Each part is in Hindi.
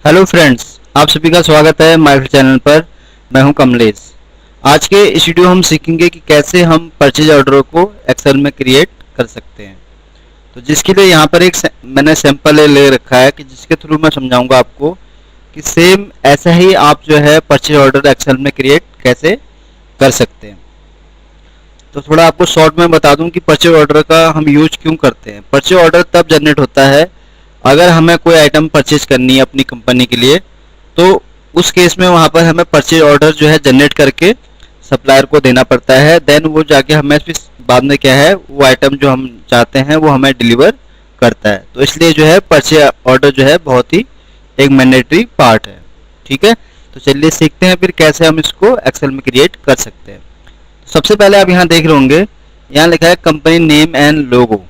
हेलो फ्रेंड्स, आप सभी का स्वागत है माय चैनल पर। मैं हूं कमलेश। आज के इस वीडियो हम सीखेंगे कि कैसे हम परचेज ऑर्डर को एक्सेल में क्रिएट कर सकते हैं। तो जिसके लिए यहाँ पर मैंने सैंपल ले रखा है कि जिसके थ्रू मैं समझाऊंगा आपको कि सेम ऐसा ही आप जो है परचेज ऑर्डर एक्सेल में क्रिएट कैसे कर सकते हैं। तो थोड़ा आपको शॉर्ट में बता दूं कि परचेज ऑर्डर का हम यूज क्यों करते हैं। परचेज ऑर्डर तब जनरेट होता है अगर हमें कोई आइटम परचेज करनी है अपनी कंपनी के लिए, तो उस केस में वहाँ पर हमें परचेज ऑर्डर जो है जनरेट करके सप्लायर को देना पड़ता है। देन वो जाके हमें फिर बाद में क्या है वो आइटम जो हम चाहते हैं वो हमें डिलीवर करता है। तो इसलिए जो है परचेज ऑर्डर जो है बहुत ही एक मैंडेटरी पार्ट है। ठीक है, तो चलिए सीखते हैं फिर कैसे हम इसको एक्सेल में क्रिएट कर सकते हैं। सबसे पहले आप यहाँ देख रहे होंगे, यहाँ लिखा है कंपनी नेम एंड लोगो।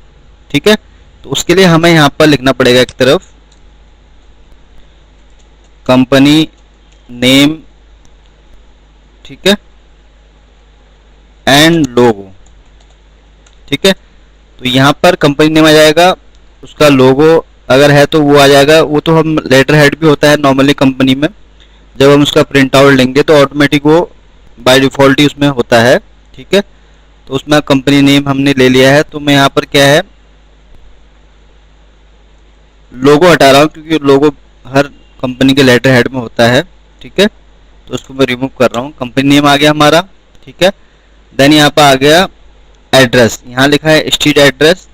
ठीक है, तो उसके लिए हमें यहाँ पर लिखना पड़ेगा एक तरफ कंपनी नेम, ठीक है, एंड लोगो। ठीक है, तो यहाँ पर कंपनी नेम आ जाएगा, उसका लोगो अगर है तो वो आ जाएगा। वो तो हम लेटर हेड भी होता है नॉर्मली कंपनी में, जब हम उसका प्रिंट आउट लेंगे तो ऑटोमेटिक वो बाय डिफॉल्ट ही उसमें होता है। ठीक है, तो उसमें कंपनी नेम हमने ले लिया है। तो मैं यहाँ पर क्या है लोगो हटा रहा हूँ क्योंकि लोगो हर कंपनी के लेटर हेड में होता है। ठीक है, तो उसको मैं रिमूव कर रहा हूँ। कंपनी नेम आ गया हमारा। ठीक है, देन यहाँ पर आ गया एड्रेस, यहाँ लिखा है स्ट्रीट एड्रेस,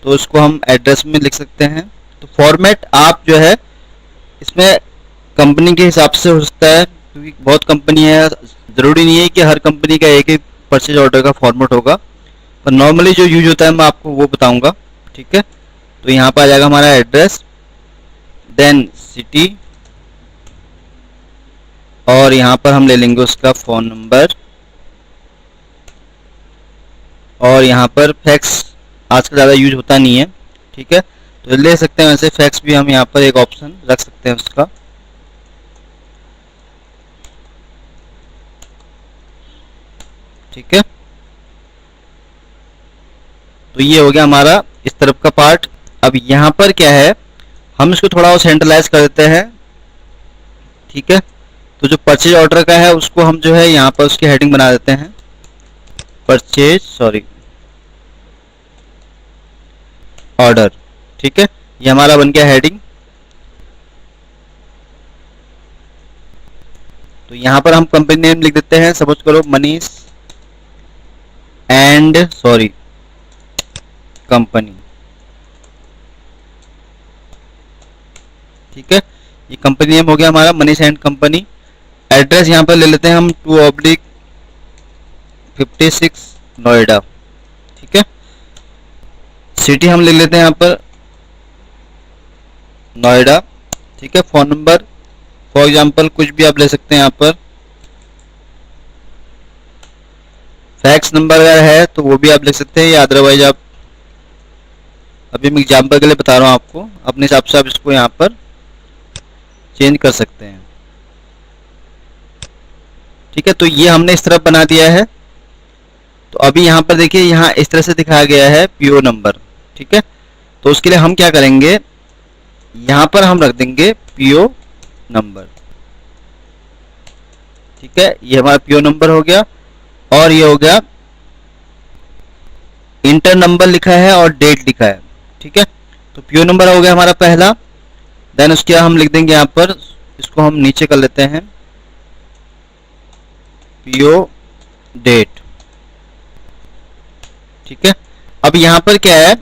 तो उसको हम एड्रेस में लिख सकते हैं। तो फॉर्मेट आप जो है इसमें कंपनी के हिसाब से हो सकता है क्योंकि बहुत कंपनी है, ज़रूरी नहीं है कि हर कंपनी का एक ही परचेज ऑर्डर का फॉर्मेट होगा, पर नॉर्मली जो यूज होता है मैं आपको वो बताऊंगा। ठीक है, तो यहाँ पर आ जाएगा हमारा एड्रेस, देन सिटी, और यहाँ पर हम ले लेंगे उसका फ़ोन नंबर, और यहाँ पर फैक्स आजकल ज़्यादा यूज होता नहीं है। ठीक है, तो ले सकते हैं, वैसे फैक्स भी हम यहाँ पर एक ऑप्शन रख सकते हैं उसका। ठीक है, तो ये हो गया हमारा इस तरफ का पार्ट। अब यहाँ पर क्या है, हम इसको थोड़ा और सेंट्रलाइज कर देते हैं। ठीक है, तो जो परचेज ऑर्डर का है उसको हम जो है यहाँ पर उसकी हेडिंग बना देते हैं, ऑर्डर। ठीक है, ये हमारा बन गया हेडिंग। तो यहाँ पर हम कंपनी नेम लिख देते हैं, सपोज करो मनीष एंड कंपनी। ठीक है, ये कंपनी नेम हो गया हमारा मनीष एंड कंपनी। एड्रेस यहाँ पर ले लेते हैं हम 2/56 नोएडा। ठीक है, सिटी हम ले लेते हैं यहाँ पर नोएडा। ठीक है, फोन नंबर फॉर एग्जांपल कुछ भी आप ले सकते हैं यहाँ पर। फैक्स नंबर अगर है तो वो भी आप लिख सकते हैं, या अदरवाइज आप, अभी मैं एग्जांपल के लिए बता रहा हूँ आपको, अपने हिसाब से आप इसको यहाँ पर चेंज कर सकते हैं। ठीक है, तो ये हमने इस तरह बना दिया है। तो अभी यहाँ पर देखिए, यहाँ इस तरह से दिखाया गया है पीओ नंबर। ठीक है, तो उसके लिए हम क्या करेंगे, यहाँ पर हम रख देंगे पीओ नंबर। ठीक है, ये हमारा पीओ नंबर हो गया, और ये हो गया इंटर नंबर लिखा है और डेट लिखा है। ठीक है, तो पीओ नंबर हो गया हमारा पहला। देन उसके हम लिख देंगे यहाँ पर, इसको हम नीचे कर लेते हैं पीओ डेट। ठीक है, अब यहाँ पर क्या है,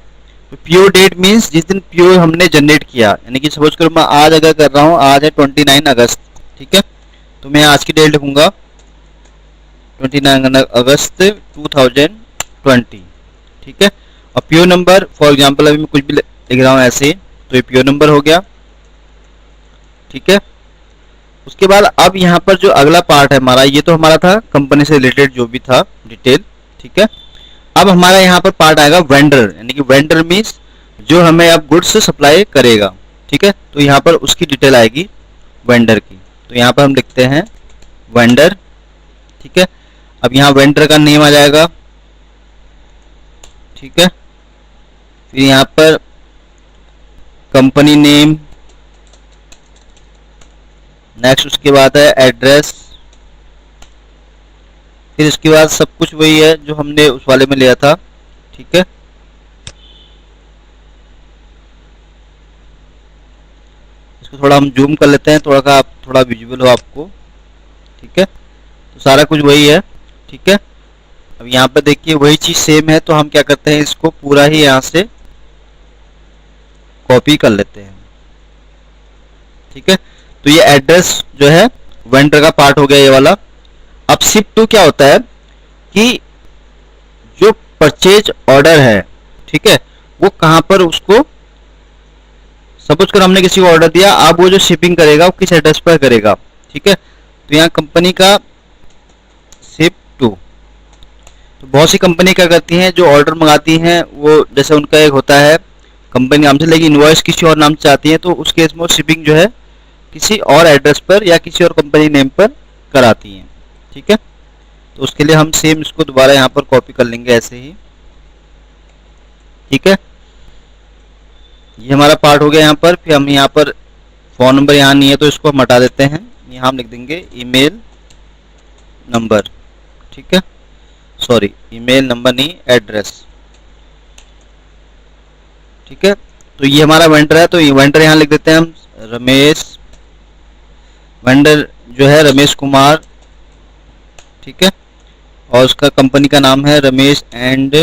पीओ डेट मीन्स जिस दिन पीओ हमने जनरेट किया, यानी कि सपोज करो मैं आज अगर कर रहा हूँ, आज है 29 अगस्त। ठीक है, तो मैं आज की डेट लिखूंगा 29 अगस्त 2020। ठीक है, और पीओ नंबर फॉर एग्जांपल अभी मैं कुछ भी लिख रहा हूँ ऐसे, तो ये पीओ नंबर हो गया। ठीक है, उसके बाद अब यहाँ पर जो अगला पार्ट है हमारा, ये तो हमारा था कंपनी से रिलेटेड जो भी था डिटेल। ठीक है, अब हमारा यहाँ पर पार्ट आएगा वेंडर, यानी कि वेंडर मीन्स जो हमें अब गुड्स सप्लाई करेगा। ठीक है, तो यहाँ पर उसकी डिटेल आएगी वेंडर की। तो यहाँ पर हम लिखते हैं वेंडर। ठीक है, अब यहाँ वेंडर का नेम आ जाएगा। ठीक है, फिर यहाँ पर कंपनी नेम, नेक्स्ट उसके बाद है एड्रेस, फिर इसके बाद सब कुछ वही है जो हमने उस वाले में लिया था। ठीक है, इसको थोड़ा हम जूम कर लेते हैं, थोड़ा सा आप थोड़ा विजुअल हो आपको। ठीक है, तो सारा कुछ वही है। ठीक है, अब यहाँ पर देखिए वही चीज सेम है, तो हम क्या करते हैं, इसको पूरा ही यहाँ से कॉपी कर लेते हैं। ठीक है, तो ये एड्रेस जो है वेंडर का पार्ट हो गया ये वाला। अब शिप टू क्या होता है कि जो परचेज ऑर्डर है, ठीक है, वो कहां पर उसको, सपोज कर हमने किसी को ऑर्डर दिया, अब वो जो शिपिंग करेगा वो किस एड्रेस पर करेगा। ठीक है, तो यहाँ कंपनी का शिप टू, तो बहुत सी कंपनी क्या करती हैं, जो ऑर्डर मंगाती हैं वो जैसे उनका एक होता है कंपनी नाम से, लेकिन इनवॉइस किसी और नाम से आती है, तो उस केस में शिपिंग जो है किसी और एड्रेस पर या किसी और कंपनी नेम पर कराती हैं। ठीक है, तो उसके लिए हम सेम इसको दोबारा यहाँ पर कॉपी कर लेंगे ऐसे ही। ठीक है, ये हमारा पार्ट हो गया यहाँ पर। फिर हम यहाँ पर फोन नंबर यहाँ नहीं है तो इसको हम हटा देते हैं, यहाँ हम लिख देंगे ईमेल नंबर। ठीक है, सॉरी ईमेल नंबर नहीं, एड्रेस। ठीक है, तो ये हमारा वेंडर है, तो ये वेंडर यहाँ लिख देते हैं हम रमेश, वेंडर जो है रमेश कुमार। ठीक है, और उसका कंपनी का नाम है रमेश एंड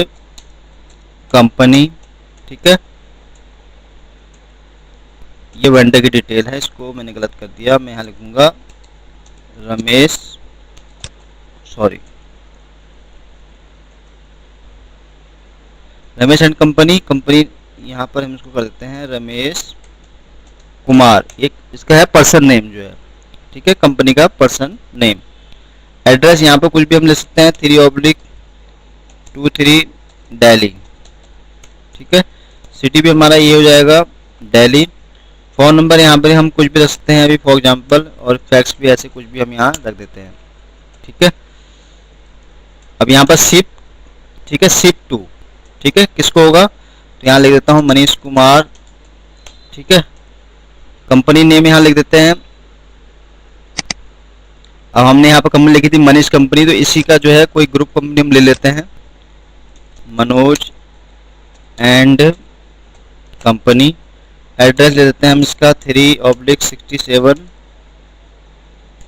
कंपनी। ठीक है, ये वेंडर की डिटेल है, इसको मैंने गलत कर दिया, मैं यहाँ लिखूंगा Ramesh, sorry Ramesh and company, company यहाँ पर हम इसको कर देते हैं रमेश कुमार। एक इसका है पर्सन नेम जो है, ठीक है, कंपनी का पर्सन नेम। एड्रेस यहाँ पर कुछ भी हम ले सकते हैं, 3/23 दिल्ली। ठीक है, सिटी भी हमारा ये हो जाएगा दिल्ली। फ़ोन नंबर यहाँ पर हम कुछ भी रख सकते हैं अभी फॉर एग्जांपल, और फैक्स भी ऐसे कुछ भी हम यहाँ रख देते हैं। ठीक है, अब यहाँ पर शिप, ठीक है, शिप टू, ठीक है, किसको होगा, तो यहाँ लिख देता हूँ मनीष कुमार। ठीक है, कंपनी नेम यहाँ लिख देते हैं। अब हमने यहाँ पर कंपनी लिखी थी मनीष कंपनी, तो इसी का जो है कोई ग्रुप कंपनी हम ले लेते हैं, मनोज एंड कंपनी। एड्रेस ले देते हैं हम इसका 3/67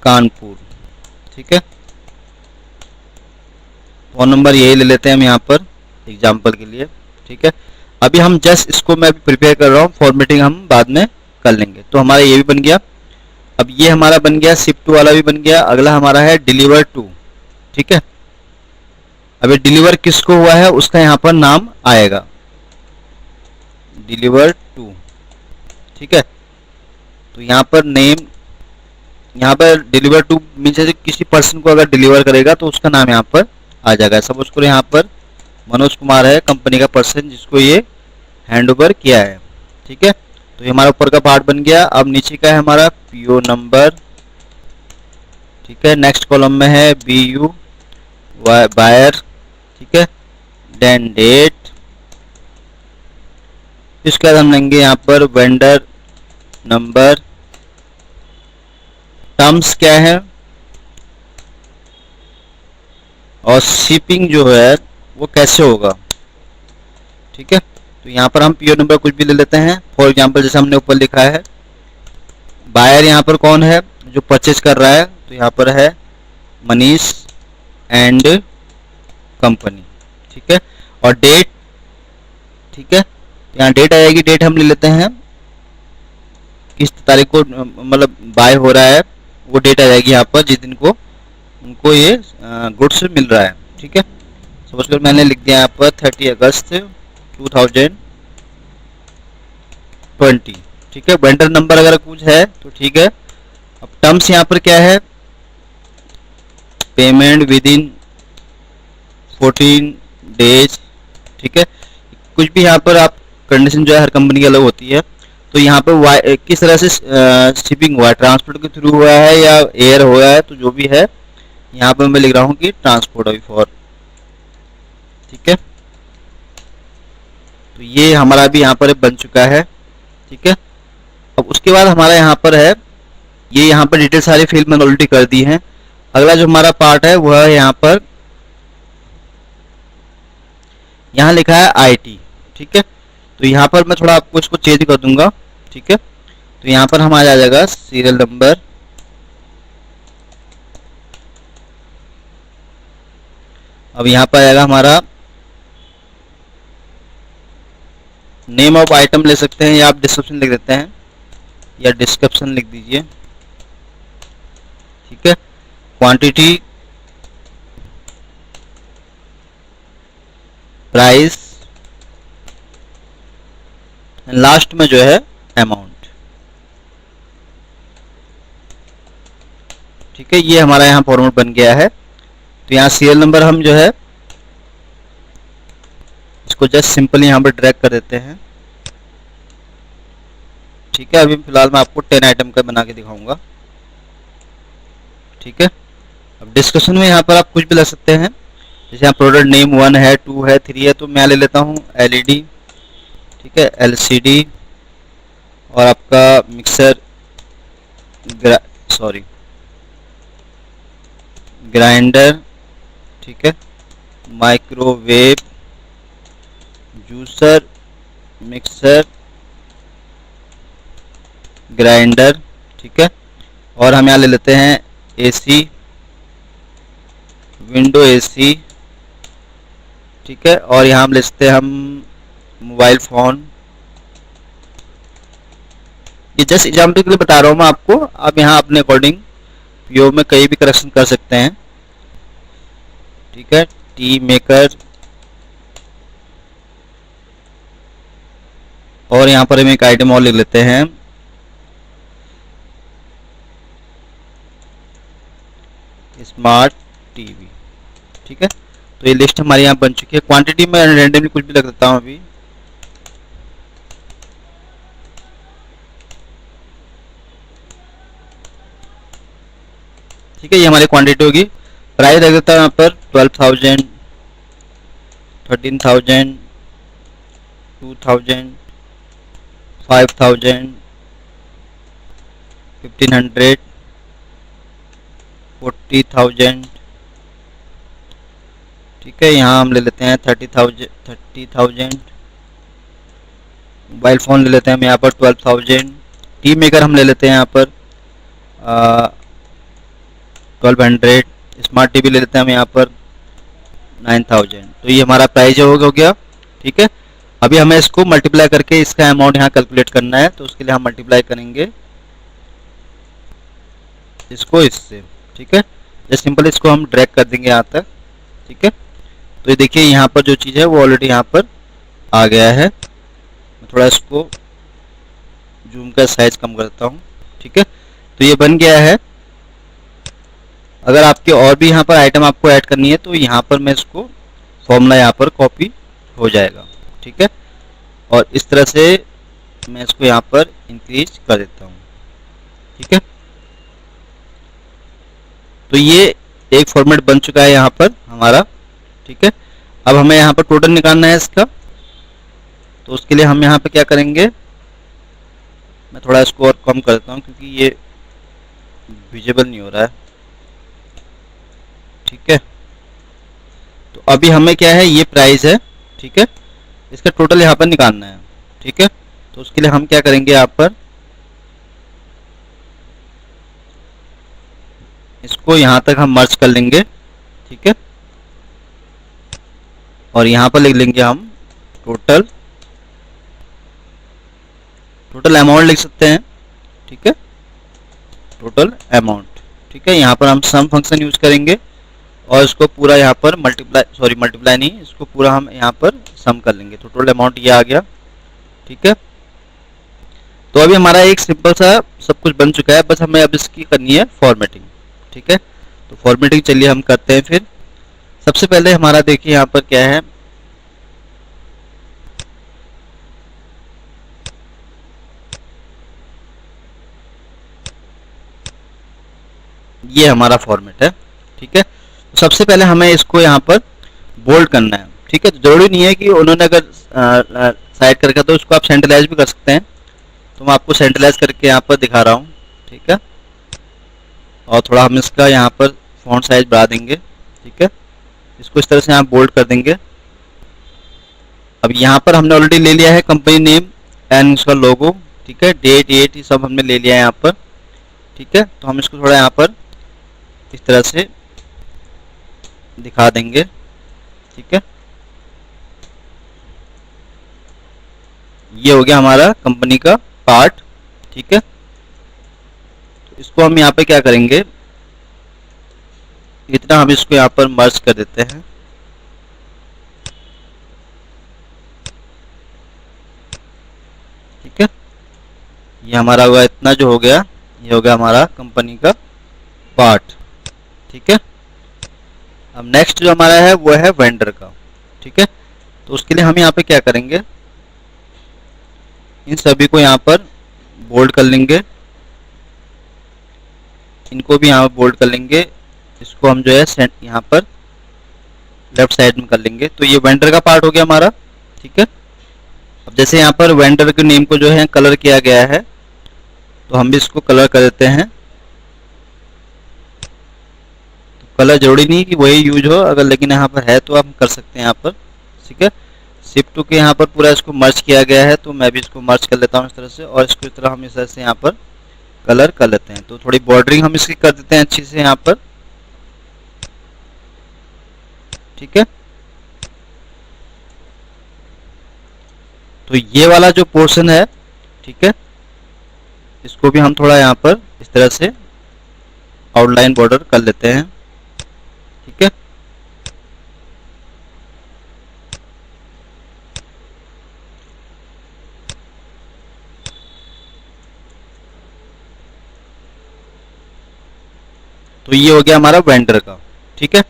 कानपुर। ठीक है, फ़ोन नंबर यही ले लेते हैं हम यहाँ पर एग्जाम्पल के लिए। ठीक है, अभी हम जस्ट इसको मैं प्रिपेयर कर रहा हूँ, फॉर्मेटिंग हम बाद में कर लेंगे। तो हमारा ये भी बन गया। अब ये हमारा बन गया, शिप टू वाला भी बन गया। अगला हमारा है डिलीवर टू। ठीक है, अब ये डिलीवर किसको हुआ है उसका यहाँ पर नाम आएगा, डिलीवर टू। ठीक है, तो यहाँ पर नेम, यहाँ पर डिलीवर टू मीन्स किसी पर्सन को अगर डिलीवर करेगा तो उसका नाम यहाँ पर आ जाएगा। सपोज करो यहाँ पर मनोज कुमार है कंपनी का पर्सन जिसको ये हैंड ओवर किया है। ठीक है, तो ये हमारा ऊपर का पार्ट बन गया। अब नीचे का है हमारा पीओ नंबर। ठीक है, नेक्स्ट कॉलम में है BU बायर। ठीक है, देन डेट, इसके बाद हम लेंगे यहाँ पर वेंडर नंबर। टर्म्स क्या है और शिपिंग जो है वो कैसे होगा। ठीक है, तो यहाँ पर हम पीओ नंबर कुछ भी ले लेते हैं, फॉर एग्जांपल जैसे हमने ऊपर लिखा है। बायर यहाँ पर कौन है जो परचेज कर रहा है, तो यहाँ पर है मनीष एंड कंपनी। ठीक है, और डेट, ठीक है, तो यहाँ डेट आएगी, डेट हम ले लेते हैं किस तारीख को मतलब बाय हो रहा है, वो डेट आ जाएगी यहाँ पर जिस दिन को उनको ये गुड्स मिल रहा है। ठीक है, सपोज कर मैंने लिख दिया यहाँ पर 30 अगस्त 2020। ठीक है, वेंडर नंबर अगर कुछ है तो ठीक है। अब टर्म्स यहाँ पर क्या है, पेमेंट विद इन 14 डेज। ठीक है, कुछ भी यहाँ पर आप कंडीशन जो है हर कंपनी की अलग होती है। तो यहाँ पर किस तरह से शिपिंग हुआ है, ट्रांसपोर्ट के थ्रू हुआ है या एयर हुआ है, तो जो भी है यहाँ पर मैं लिख रहा हूँ कि ट्रांसपोर्ट अभी फॉर। ठीक है, तो ये हमारा भी यहाँ पर बन चुका है। ठीक है, अब उसके बाद हमारा यहाँ पर है ये यहाँ पर डिटेल सारी फील्ड मैंने ऑलरेडी कर दी है। अगला जो हमारा पार्ट है वह है यहाँ पर, यहाँ लिखा है IT, ठीक है। तो यहाँ पर मैं थोड़ा आपको इसको चेंज कर दूंगा, ठीक है। तो यहाँ पर हमारा आ जाएगा सीरियल नंबर, अब यहाँ पर आएगा हमारा नेम ऑफ आइटम, ले सकते हैं या आप डिस्क्रिप्शन लिख देते हैं, या डिस्क्रिप्शन लिख दीजिए, ठीक है। क्वांटिटी, प्राइस, लास्ट में जो है अमाउंट, ठीक है। ये हमारा यहाँ फॉर्मेट बन गया है। तो यहाँ सीरियल नंबर हम जो है इसको जस्ट सिंपली यहाँ पर ड्रैग कर देते हैं, ठीक है। अभी फिलहाल मैं आपको 10 आइटम का बना के दिखाऊंगा, ठीक है। अब डिस्कशन में यहाँ पर आप कुछ भी लग सकते हैं, जैसे यहाँ प्रोडक्ट नेम 1 है, 2 है, 3 है, तो मैं ले लेता हूँ LED, ठीक है, LCD, और आपका मिक्सर ग्राइंडर, ठीक है, माइक्रोवेव, जूसर, मिक्सर, ग्राइंडर, ठीक है। और हम यहाँ ले लेते हैं AC, विंडो AC, ठीक है। और यहाँ हम ले सकते हैं हम मोबाइल फ़ोन। ये जस्ट एग्जाम्पल के लिए बता रहा हूँ मैं आपको, आप यहाँ अपने अकॉर्डिंग PO में कहीं भी करेक्शन कर सकते हैं, ठीक है। टी मेकर, और यहाँ पर हम एक आइटम और लिख लेते हैं, स्मार्ट TV, ठीक है। तो ये लिस्ट हमारी यहाँ बन चुकी है। क्वांटिटी में रैंडमली कुछ भी लग देता हूँ अभी, ठीक है। ये हमारी क्वांटिटी होगी। प्राइस रख देता हूँ यहाँ पर 12,000, 13,000, 2,000, 5,000, 1,500, 40,000, ठीक है। यहाँ हम ले लेते हैं 30,000। मोबाइल फ़ोन ले लेते हैं हम यहाँ पर 12,000। टी मेकर हम ले लेते हैं यहाँ पर 1200। स्मार्ट TV ले लेते हैं हम यहाँ पर 9,000। तो ये हमारा प्राइस हो गया, ठीक है। अभी हमें इसको मल्टीप्लाई करके इसका अमाउंट यहाँ कैलकुलेट करना है, तो उसके लिए हम मल्टीप्लाई करेंगे इसको इससे, ठीक है। जस्ट सिंपल इसको हम ड्रैग कर देंगे यहाँ तक, ठीक है। तो ये देखिए यहाँ पर जो चीज़ है वो ऑलरेडी यहाँ पर आ गया है। मैं थोड़ा इसको जूम का साइज कम करता हूँ, ठीक है। तो ये बन गया है। अगर आपके और भी यहाँ पर आइटम आपको ऐड करनी है तो यहाँ पर मैं इसको फॉर्मूला यहाँ पर कॉपी हो जाएगा, ठीक है। और इस तरह से मैं इसको यहाँ पर इंक्रीज कर देता हूँ, ठीक है। तो ये एक फॉर्मेट बन चुका है यहाँ पर हमारा, ठीक है। अब हमें यहाँ पर टोटल निकालना है इसका, तो उसके लिए हम यहाँ पे क्या करेंगे, मैं थोड़ा इसको और कम कर देता हूँ क्योंकि ये विजिबल नहीं हो रहा है, ठीक है। तो अभी हमें क्या है, ये प्राइस है, ठीक है। इसका टोटल यहाँ पर निकालना है, ठीक है। तो उसके लिए हम क्या करेंगे, यहाँ पर इसको यहाँ तक हम मर्ज कर लेंगे, ठीक है। और यहाँ पर लिख लेंगे हम टोटल अमाउंट लिख सकते हैं, ठीक है। टोटल अमाउंट, ठीक है। यहाँ पर हम सम फंक्शन यूज करेंगे और इसको पूरा यहाँ पर मल्टीप्लाई नहीं, इसको पूरा हम यहाँ पर सम कर लेंगे। तो टोटल अमाउंट ये आ गया, ठीक है। तो अभी हमारा एक सिंपल सा सब कुछ बन चुका है, बस हमें अब इसकी करनी है फॉर्मेटिंग, ठीक है। तो फॉर्मेटिंग चलिए हम करते हैं। फिर सबसे पहले हमारा देखिए यहाँ पर क्या है, ये हमारा फॉर्मेट है, ठीक है। तो सबसे पहले हमें इसको यहाँ पर बोल्ड करना है, ठीक है। तो जरूरी नहीं है कि उन्होंने अगर साइड करके तो उसको आप सेंट्रलाइज भी कर सकते हैं, तो मैं आपको सेंट्रलाइज करके यहाँ पर दिखा रहा हूँ, ठीक है। और थोड़ा हम इसका यहाँ पर फॉन्ट साइज बढ़ा देंगे। ठीक है, इसको इस तरह से यहाँ बोल्ड कर देंगे। अब यहाँ पर हमने ऑलरेडी ले लिया है कंपनी नेम एंड उसका लोगो। ठीक है, डेट ये सब हमने ले लिया है यहाँ पर। ठीक है, तो हम इसको थोड़ा यहाँ पर इस तरह से दिखा देंगे। ठीक है, ये हो गया हमारा कंपनी का पार्ट। ठीक है, तो इसको हम यहाँ पे क्या करेंगे, इतना हम इसको यहाँ पर मर्ज कर देते हैं। ठीक है, ये हमारा हुआ इतना जो हो गया, ये हो गया हमारा कंपनी का पार्ट। ठीक है, अब नेक्स्ट जो हमारा है वो है वेंडर का। ठीक है, तो उसके लिए हम यहाँ पे क्या करेंगे, इन सभी को यहाँ पर बोल्ड कर लेंगे, इनको भी यहाँ पर बोल्ड कर लेंगे, इसको हम जो है यहाँ पर लेफ्ट साइड में कर लेंगे। तो ये वेंडर का पार्ट हो गया हमारा। ठीक है, अब जैसे यहाँ पर वेंडर के नेम को जो है कलर किया गया है, तो हम भी इसको कलर कर देते हैं। तो कलर जरूरी नहीं कि वही यूज हो, अगर लेकिन यहाँ पर है तो हम कर सकते हैं यहाँ पर। ठीक है, शिफ्ट टू के यहाँ पर पूरा इसको मर्ज किया गया है, तो मैं भी इसको मर्ज कर लेता हूँ इस तरह से, और इसको इस तरह हम इस तरह से यहाँ पर कलर कर लेते हैं। तो थोड़ी बॉर्डरिंग हम इसकी कर देते हैं अच्छी से यहाँ पर। ठीक है, तो ये वाला जो पोर्शन है, ठीक है, इसको भी हम थोड़ा यहाँ पर इस तरह से आउटलाइन बॉर्डर कर लेते हैं। ठीक है, तो ये हो गया हमारा वेंडर का। ठीक है,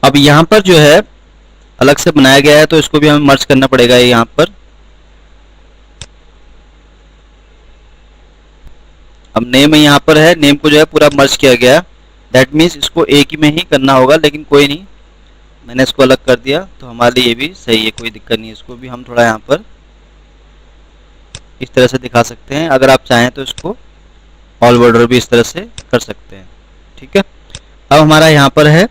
अब यहाँ पर जो है अलग से बनाया गया है, तो इसको भी हमें मर्ज करना पड़ेगा यहाँ पर। अब नेम यहाँ पर है, नेम को जो है पूरा मर्ज किया गया, दैट मीन्स इसको एक ही में ही करना होगा, लेकिन कोई नहीं, मैंने इसको अलग कर दिया तो हमारे लिए ये भी सही है, कोई दिक्कत नहीं है। इसको भी हम थोड़ा यहाँ पर इस तरह से दिखा सकते हैं, अगर आप चाहें तो इसको ऑल बॉर्डर भी इस तरह से कर सकते हैं। ठीक है, अब हमारा यहाँ पर है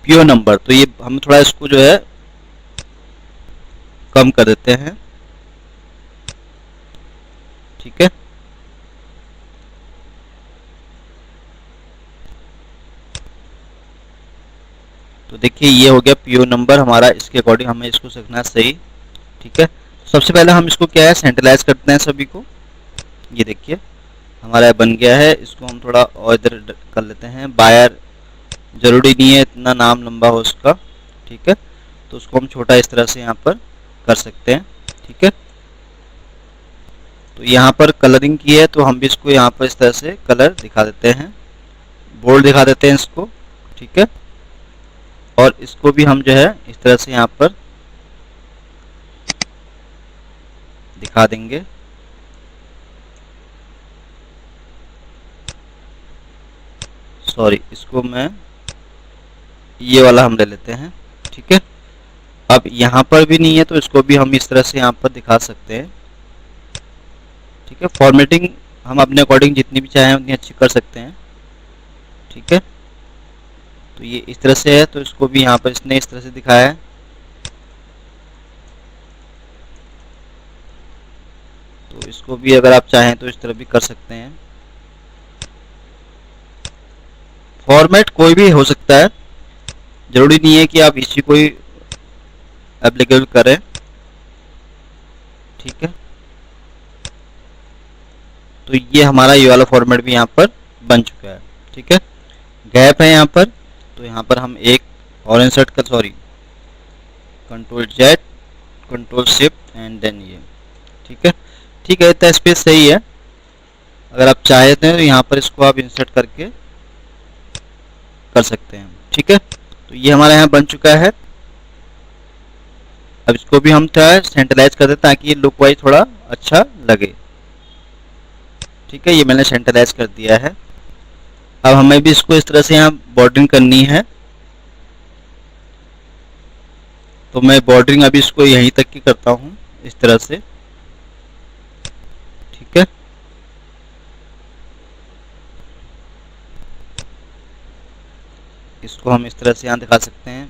पीओ नंबर, तो ये हम थोड़ा इसको जो है कम कर देते हैं। ठीक है, तो देखिए ये हो गया पीओ नंबर हमारा, इसके अकॉर्डिंग हमें इसको सीखना सही। ठीक है, सबसे पहले हम इसको क्या है सेंट्रलाइज करते हैं सभी को। ये देखिए हमारा बन गया है, इसको हम थोड़ा और इधर कर लेते हैं। बायर जरूरी नहीं है इतना नाम लंबा हो उसका। ठीक है, तो उसको हम छोटा इस तरह से यहाँ पर कर सकते हैं। ठीक है, तो यहाँ पर कलरिंग की है, तो हम भी इसको यहाँ पर इस तरह से कलर दिखा देते हैं, बोल्ड दिखा देते हैं इसको। ठीक है, और इसको भी हम जो है इस तरह से यहाँ पर दिखा देंगे। सॉरी, इसको मैं ये वाला हम ले लेते हैं। ठीक है, अब यहाँ पर भी नहीं है, तो इसको भी हम इस तरह से यहाँ पर दिखा सकते हैं। ठीक है, फॉर्मेटिंग हम अपने अकॉर्डिंग जितनी भी चाहें उतनी अच्छी कर सकते हैं। ठीक है, तो ये इस तरह से है, तो इसको भी यहाँ पर इसने इस तरह से दिखाया है। तो इसको भी अगर आप चाहें तो इस तरह भी कर सकते हैं। फॉर्मेट कोई भी हो सकता है, जरूरी नहीं है कि आप इसी को ही एप्लीकेबल करें। ठीक है, तो ये हमारा ये वाला फॉर्मेट भी यहाँ पर बन चुका है। ठीक है, गैप है यहाँ पर, तो यहाँ पर हम एक और इंसर्ट कर, sorry control Z control shift and then ये। ठीक है, ठीक है, इतना स्पेस सही है। अगर आप चाहते हैं तो यहाँ पर इसको आप इंसर्ट करके कर सकते हैं। ठीक है, तो ये हमारे यहाँ बन चुका है। अब इसको भी हम थोड़ा सेंट्रलाइज कर दें ताकि ये लुक वाइज थोड़ा अच्छा लगे। ठीक है, ये मैंने सेंट्रलाइज कर दिया है। अब हमें भी इसको इस तरह से यहाँ बॉर्डरिंग करनी है, तो मैं बॉर्डरिंग अभी इसको यहीं तक की करता हूँ इस तरह से। ठीक है, इसको हम इस तरह से यहाँ दिखा सकते हैं।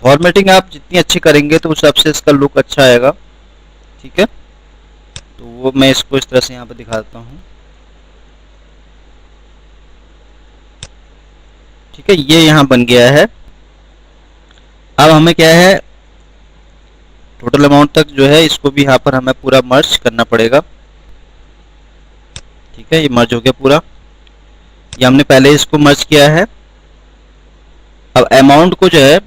फॉर्मेटिंग आप जितनी अच्छी करेंगे तो उस हिसाब से इसका लुक अच्छा आएगा। ठीक है, तो वो मैं इसको इस तरह से यहाँ पर दिखाता हूँ। ठीक है, ये यहाँ बन गया है। अब हमें क्या है, टोटल अमाउंट तक जो है इसको भी यहाँ पर हमें पूरा मर्ज करना पड़ेगा। ठीक है, ये मर्ज हो गया पूरा, ये हमने पहले इसको मर्ज किया है। अब अमाउंट को जो है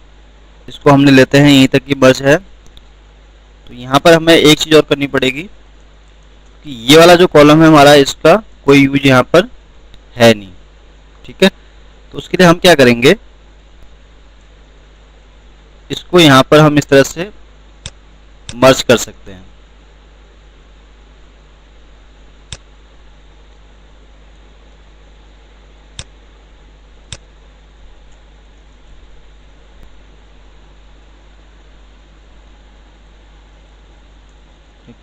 इसको हमने लेते हैं यहीं तक की मर्ज है। तो यहाँ पर हमें एक चीज़ और करनी पड़ेगी कि ये वाला जो कॉलम है हमारा, इसका कोई यूज यहाँ पर है नहीं। ठीक है, तो उसके लिए हम क्या करेंगे, इसको यहाँ पर हम इस तरह से मर्ज कर सकते हैं।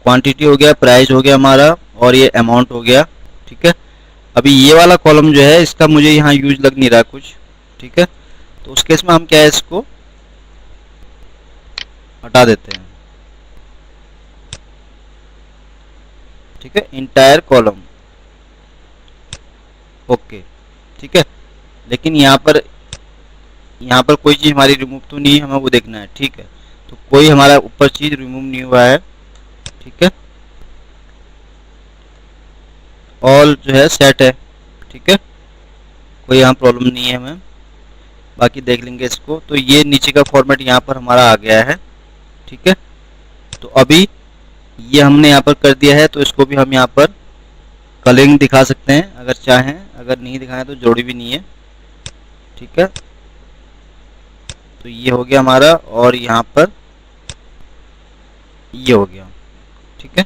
क्वांटिटी हो गया, प्राइस हो गया हमारा, और ये अमाउंट हो गया। ठीक है, अभी ये वाला कॉलम जो है इसका मुझे यहाँ यूज लग नहीं रहा कुछ। ठीक है, तो उस केस में हम क्या है, इसको हटा देते हैं। ठीक है, इंटायर कॉलम, ओके। ठीक है, लेकिन यहाँ पर कोई चीज़ हमारी रिमूव तो नहीं है, हमें वो देखना है। ठीक है, तो कोई हमारा ऊपर चीज़ रिमूव नहीं हुआ है। ठीक है, ऑल जो है सेट है। ठीक है, कोई यहाँ प्रॉब्लम नहीं है हमें, बाकी देख लेंगे इसको। तो ये नीचे का फॉर्मेट यहाँ पर हमारा आ गया है। ठीक है, तो अभी ये हमने यहाँ पर कर दिया है, तो इसको भी हम यहाँ पर कलरिंग दिखा सकते हैं अगर चाहें, अगर नहीं दिखाएं तो जरूरी भी नहीं है। ठीक है, तो ये हो गया हमारा, और यहाँ पर ये हो गया। ठीक है,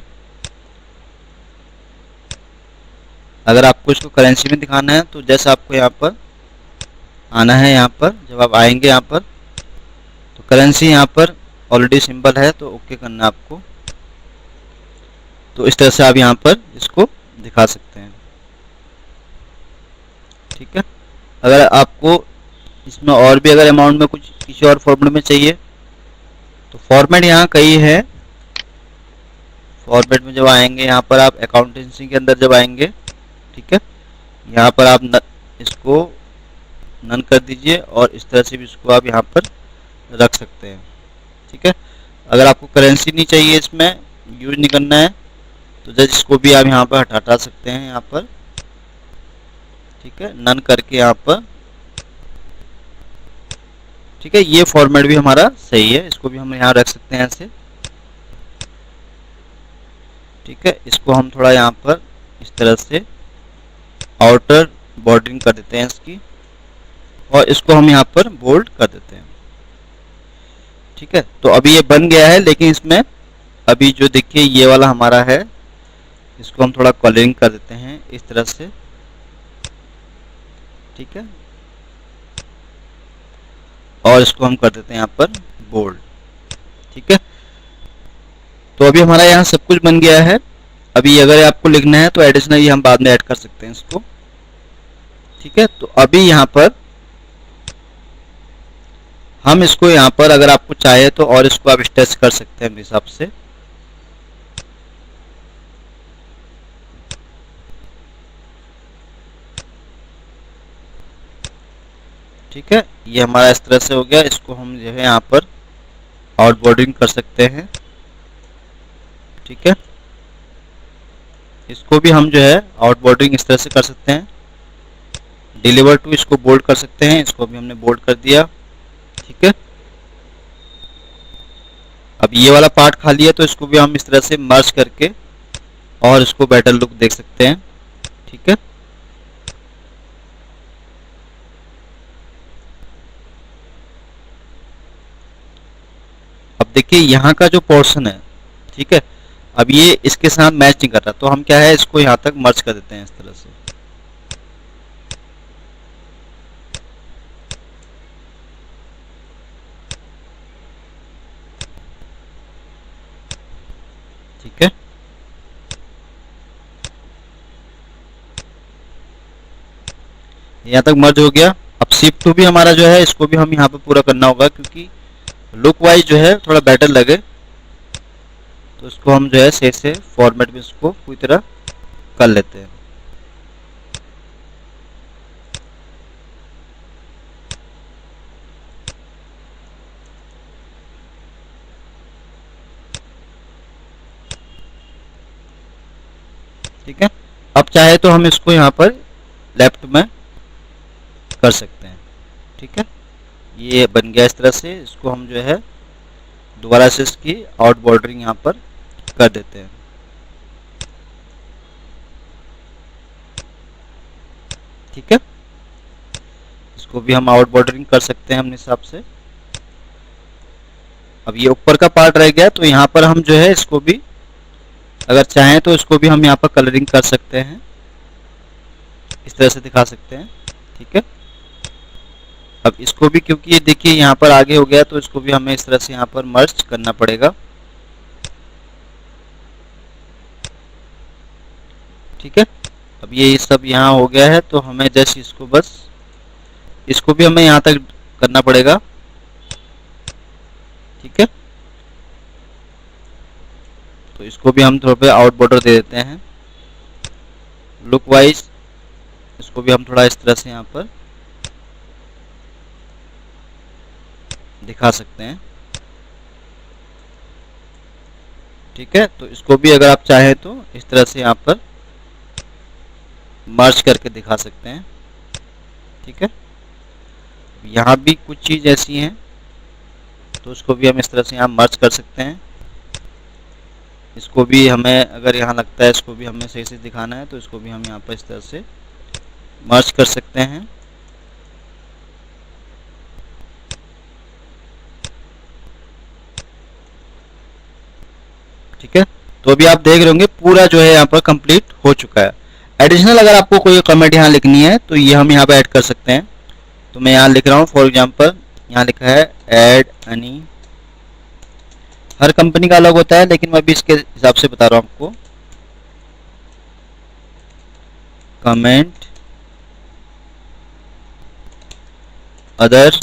अगर आपको इसको करेंसी में दिखाना है तो जैसे आपको यहाँ पर आना है, यहाँ पर जब आप आएंगे यहाँ पर, तो करेंसी यहाँ पर ऑलरेडी सिंबल है, तो ओके करना है आपको। तो इस तरह से आप यहाँ पर इसको दिखा सकते हैं। ठीक है, अगर आपको इसमें और भी अगर अमाउंट में कुछ किसी और फॉर्मेट में चाहिए तो फॉर्मेट यहाँ कई है। फॉर्मेट में जब आएंगे यहाँ पर आप अकाउंटेंसी के अंदर जब आएंगे, ठीक है, यहाँ पर आप इसको नन कर दीजिए, और इस तरह से भी इसको आप यहाँ पर रख सकते हैं। ठीक है, अगर आपको करेंसी नहीं चाहिए, इसमें यूज नहीं करना है, तो जस्ट इसको भी आप यहाँ पर हटा सकते हैं यहाँ पर। ठीक है, नन करके यहाँ पर। ठीक है, ये फॉर्मेट भी हमारा सही है, इसको भी हम यहाँ रख सकते हैं ऐसे। ठीक है, इसको हम थोड़ा यहाँ पर इस तरह से आउटर बॉर्डरिंग कर देते हैं इसकी, और इसको हम यहाँ पर बोल्ड कर देते हैं। ठीक है, तो अभी ये बन गया है, लेकिन इसमें अभी जो देखिए ये वाला हमारा है, इसको हम थोड़ा कलरिंग कर देते हैं इस तरह से। ठीक है, और इसको हम कर देते हैं यहाँ पर बोल्ड। ठीक है, तो अभी हमारा यहाँ सब कुछ बन गया है। अभी अगर आपको लिखना है तो एडिशनली हम बाद में ऐड कर सकते हैं इसको। ठीक है, तो अभी यहाँ पर हम इसको यहाँ पर अगर आपको चाहे तो और इसको आप स्ट्रेच कर सकते हैं अपने हिसाब से। ठीक है, ये हमारा इस तरह से हो गया। इसको हम जो है यहाँ पर आउट बॉर्डरिंग कर सकते हैं। ठीक है, इसको भी हम जो है आउट बॉर्डरिंग इस तरह से कर सकते हैं। डिलीवर टू इसको बोल्ड कर सकते हैं, इसको भी हमने बोल्ड कर दिया। ठीक है, अब ये वाला पार्ट खाली है, तो इसको भी हम इस तरह से मर्ज करके और इसको बेटर लुक देख सकते हैं। ठीक है, अब देखिए यहाँ का जो पोर्शन है, ठीक है, अब ये इसके साथ मैच नहीं कर रहा, तो हम क्या है इसको यहाँ तक मर्ज कर देते हैं इस तरह से। यहाँ तक मर्ज हो गया। अब शिफ्ट टू भी हमारा जो है इसको भी हम यहाँ पे पूरा करना होगा, क्योंकि लुक वाइज जो है थोड़ा बेटर लगे। तो इसको हम जो है सही से फॉर्मेट में इसको पूरी तरह कर लेते हैं। ठीक है, अब चाहे तो हम इसको यहाँ पर लेफ्ट में कर सकते हैं। ठीक है, ये बन गया इस तरह से। इसको हम जो है दोबारा से इसकी आउट बॉर्डरिंग यहाँ पर कर देते हैं। ठीक है, इसको भी हम आउट बॉर्डरिंग कर सकते हैं अपने हिसाब से। अब ये ऊपर का पार्ट रह गया, तो यहाँ पर हम जो है इसको भी अगर चाहें तो इसको भी हम यहाँ पर कलरिंग कर सकते हैं, इस तरह से दिखा सकते हैं। ठीक है, अब इसको भी क्योंकि ये देखिए यहाँ पर आगे हो गया, तो इसको भी हमें इस तरह से यहाँ पर मर्ज करना पड़ेगा। ठीक है, अब ये सब यहाँ हो गया है, तो हमें जस्ट इसको बस इसको भी हमें यहाँ तक करना पड़ेगा। ठीक है, तो इसको भी हम थोड़ा पे आउट बॉर्डर दे देते हैं। लुक वाइज इसको भी हम थोड़ा इस तरह से यहाँ पर दिखा सकते हैं। ठीक है, तो इसको भी अगर आप चाहें तो इस तरह से यहाँ पर मर्ज करके दिखा सकते हैं। ठीक है, यहाँ भी कुछ चीज़ ऐसी हैं, तो उसको भी हम इस तरह से यहाँ मर्ज कर सकते हैं। इसको भी हमें अगर यहाँ लगता है इसको भी हमें सही से दिखाना है, तो इसको भी हम यहाँ पर इस तरह से मर्ज कर सकते हैं। ठीक है, तो अभी आप देख रहे होंगे पूरा जो है यहाँ पर कंप्लीट हो चुका है। एडिशनल अगर आपको कोई कमेंट यहाँ लिखनी है तो ये हम यहाँ पे ऐड कर सकते हैं। तो मैं यहाँ लिख रहा हूँ, फॉर एग्जांपल यहाँ लिखा है ऐड एनी। हर कंपनी का अलग होता है, लेकिन मैं अभी इसके हिसाब से बता रहा हूँ आपको। Comment other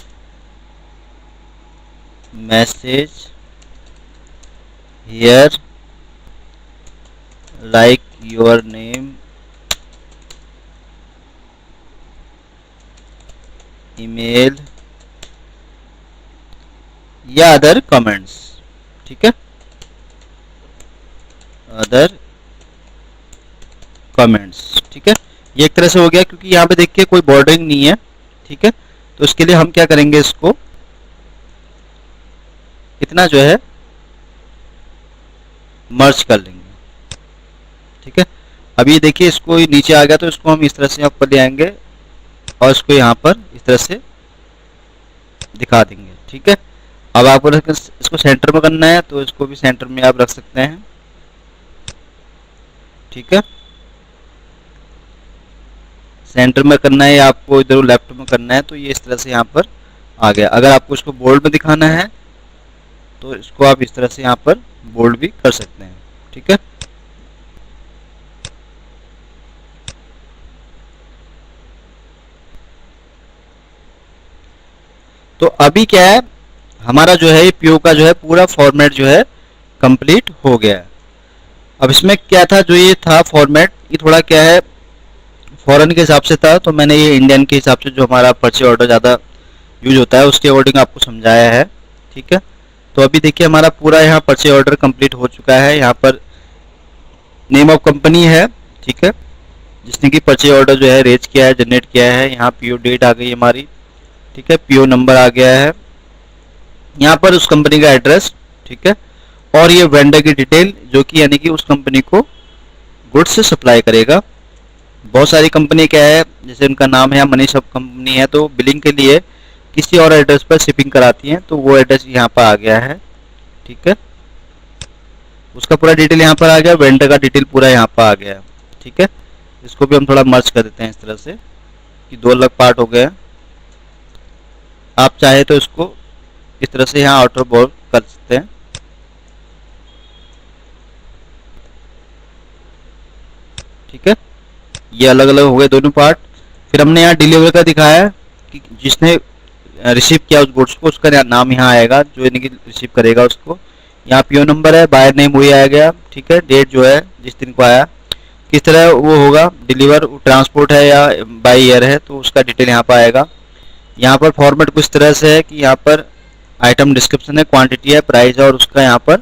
message here like your name, email या अदर कमेंट्स। ठीक है, अदर कमेंट्स। ठीक है, ये एक तरह से हो गया, क्योंकि यहाँ पे देखिए कोई बॉर्डरिंग नहीं है। ठीक है, तो इसके लिए हम क्या करेंगे, इसको इतना जो है मर्ज कर लेंगे। ठीक है, अब ये देखिए इसको नीचे आ गया, तो इसको हम इस तरह से ऊपर ले आएंगे और इसको यहाँ पर इस तरह से दिखा देंगे। ठीक है, अब आपको इसको सेंटर में करना है, तो इसको भी सेंटर में आप रख सकते हैं। ठीक है, सेंटर में करना है या आपको इधर लेफ्ट में करना है, तो ये इस तरह से यहाँ पर आ गया। अगर आपको इसको बोल्ड में दिखाना है तो इसको आप इस तरह से यहाँ पर बोल्ड भी कर सकते हैं। ठीक है, तो अभी क्या है, हमारा जो है पीओ का जो है पूरा फॉर्मेट जो है कंप्लीट हो गया है। अब इसमें क्या था, जो ये था फॉर्मेट, ये थोड़ा क्या है फॉरेन के हिसाब से था, तो मैंने ये इंडियन के हिसाब से जो हमारा परचेज ऑर्डर ज़्यादा यूज होता है उसके अकॉर्डिंग आपको समझाया है। ठीक है, तो अभी देखिए हमारा पूरा यहाँ परचेज ऑर्डर कंप्लीट हो चुका है। यहाँ पर नेम ऑफ कंपनी है, ठीक है, जिसने कि परचेज ऑर्डर जो है रेज किया है, जनरेट किया है। यहाँ पीओ डेट आ गई हमारी। ठीक है, पीओ नंबर आ गया है, यहाँ पर उस कंपनी का एड्रेस। ठीक है, और ये वेंडर की डिटेल, जो कि यानी कि उस कंपनी को गुड्स से सप्लाई करेगा। बहुत सारी कंपनी क्या है, जैसे उनका नाम है मनी सब कंपनी है, तो बिलिंग के लिए किसी और एड्रेस पर शिपिंग कराती हैं, तो वो एड्रेस यहाँ पर आ गया है। ठीक है, उसका पूरा डिटेल यहाँ पर आ गया, वेंडर का डिटेल पूरा यहाँ पर आ गया है। ठीक है, इसको भी हम थोड़ा मर्ज कर देते हैं इस तरह से कि दो अलग पार्ट हो गए। आप चाहे तो इसको इस तरह से यहाँ आउटर बॉल कर सकते हैं। ठीक है, ये अलग अलग हो गए दोनों पार्ट। फिर हमने यहाँ डिलीवर का दिखाया कि जिसने रिसीव किया उस गुड्स को, उसका नाम यहाँ आएगा, जो यानी कि रिसीव करेगा उसको। यहाँ पीओ नंबर है, बायर नेम वही आ गया, ठीक है। डेट जो है जिस दिन को आया, किस तरह वो होगा डिलीवर, ट्रांसपोर्ट है या बाई एयर है, तो उसका डिटेल यहाँ पर आएगा। यहाँ पर फॉर्मेट कुछ तरह से है कि यहाँ पर आइटम डिस्क्रिप्शन है, क्वांटिटी है, प्राइस है और उसका यहाँ पर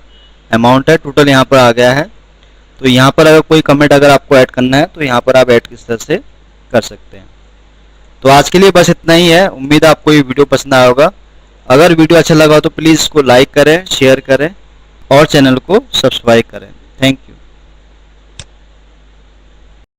अमाउंट है, टोटल यहाँ पर आ गया है। तो यहाँ पर अगर कोई कमेंट अगर आपको ऐड करना है तो यहाँ पर आप ऐड किस तरह से कर सकते हैं। तो आज के लिए बस इतना ही है। उम्मीद है आपको ये वीडियो पसंद आया होगा। अगर वीडियो अच्छा लगा हो तो प्लीज़ इसको लाइक करें, शेयर करें और चैनल को सब्सक्राइब करें। Thank you.